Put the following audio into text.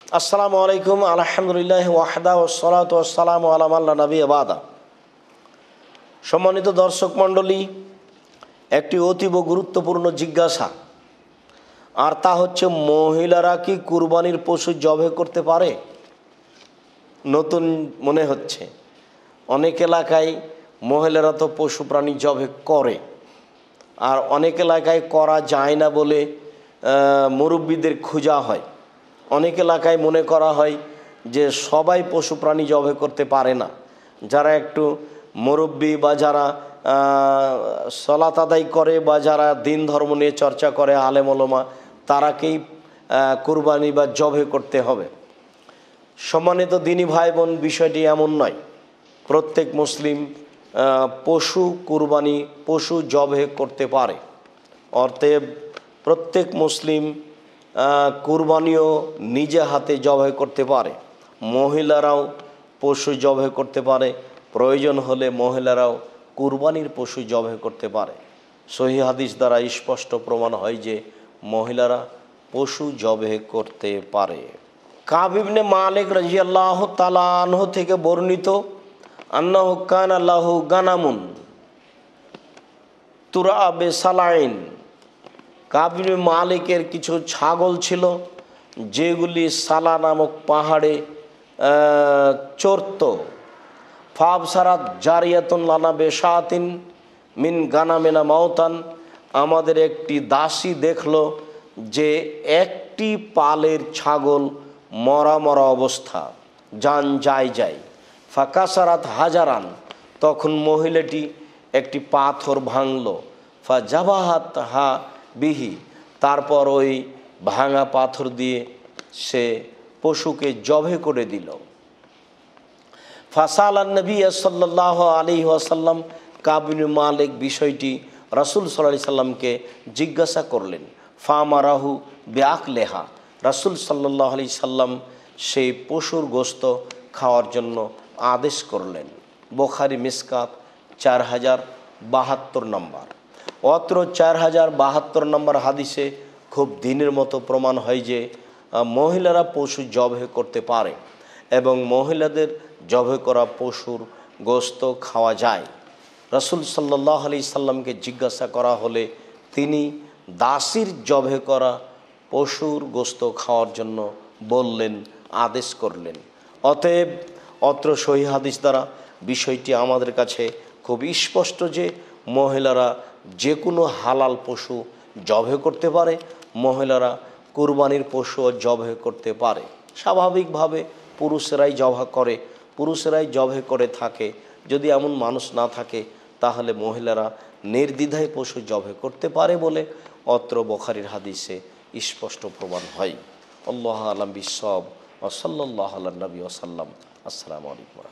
আসসালামু আলাইকুম আলহামদুলিল্লাহ ওয়াহদা ওয়াসসালাতু ওয়াসসালামু আলা মান লা নাবিয়্যা বা'দা। সম্মানিত দর্শক মণ্ডলী, একটি অতীব গুরুত্বপূর্ণ জিজ্ঞাসা, আর তা হচ্ছে মহিলারা কি কুরবানির পশু জবাই করতে পারে? নতুন মনে হচ্ছে। অনেক এলাকায় মহিলারা তো পশু প্রাণী জবাই করে, আর অনেক এলাকায় করা যায় না বলে মুরব্বীদের খোঁজা হয়। অনেক এলাকায় মনে করা হয় যে সবাই পশু প্রাণী জবাই করতে পারে না। যারা একটু মুরব্বী বা যারা সলাত আদায় করে বা যারা দিন ধর্ম নিয়ে চর্চা করে, আলেম ওলামা, তারাকেই কুরবানি বা জবাই করতে হবে। সম্মানিত দিনী ভাই বোন, বিষয়টি এমন নয়। প্রত্যেক মুসলিম পশু কুরবানি, পশু জবাই করতে পারে। অতএব প্রত্যেক মুসলিম কুরবানিও নিজে হাতে জবাই করতে পারে। মহিলারাও পশু জবাই করতে পারে। প্রয়োজন হলে মহিলারাও কুরবানির পশু জবাই করতে পারে। সহিহ হাদিস দ্বারা স্পষ্ট প্রমাণ হয় যে মহিলারা পশু জবাই করতে পারে। কাব ইবনে মালিক রাদিয়াল্লাহু তাআলা আনহু থেকে বর্ণিত, আন্নাহু কানা লাহু গানামুন তুরা বিসালাইন। কাব ইবনে মালিকের কিছু ছাগল ছিল যেগুলি সালা নামক পাহাড়ে চরত। ফাবসারাত জারিয়াতুন লানা বেশাতিন মিন গানামিনা মাউতান। আমাদের একটি দাসী দেখলো যে একটি পালের ছাগল মরা মরা অবস্থা, জান যায়। ফাকাসারাত হাজারান। তখন মহিলাটি একটি পাথর ভাঙল। ফা জাবাহাত হা বিহি। তারপর ওই ভাঙা পাথর দিয়ে সে পশুকে জবাই করে দিল। ফাসালান নবী সাল্লাল্লাহু আলাইহি ওয়াসাল্লাম। কাব ইবনে মালিক বিষয়টি রাসূল সাল্লাল্লাহু আলাইহি সাল্লামকে জিজ্ঞাসা করলেন। ফামারাহু বিআকলিহা। রাসূল সাল্লাল্লাহু আলাইহি সাল্লাম সেই পশুর গোশত খাওয়ার জন্য আদেশ করলেন। বুখারী মিসকাত 4072 নম্বর। অত্র 4072 নম্বর হাদিসে খুব দিনের মতো প্রমাণ হয় যে মহিলারা পশু জবাই করতে পারে এবং মহিলাদের জবাই করা পশুর গোশত খাওয়া যায়। রাসূল সাল্লাল্লাহু আলাইহি সাল্লামকে জিজ্ঞাসা করা হলে তিনি দাসীর জবাই করা পশুর গোশত খাওয়ার জন্য বললেন, আদেশ করলেন। অতএব অত্র সহিহ হাদিস দ্বারা বিষয়টি আমাদের কাছে খুব স্পষ্ট যে মহিলারা যে কোনো হালাল পশু জবাই করতে পারে, মহিলারা কুরবানির পশুও জবাই করতে পারে। স্বাভাবিকভাবে পুরুষেরাই জবাই করে থাকে। যদি এমন মানুষ না থাকে তাহলে মহিলারা নির্দ্বিধায় পশু জবাই করতে পারে বলে অত্র বুখারীর হাদিসে স্পষ্ট প্রমাণ হয়। আল্লাহু আ'লাম বিস-সাওয়াব ওয়া সাল্লাল্লাহু আলা নবী ওয়া সাল্লাম। আসসালামু আলাইকুম।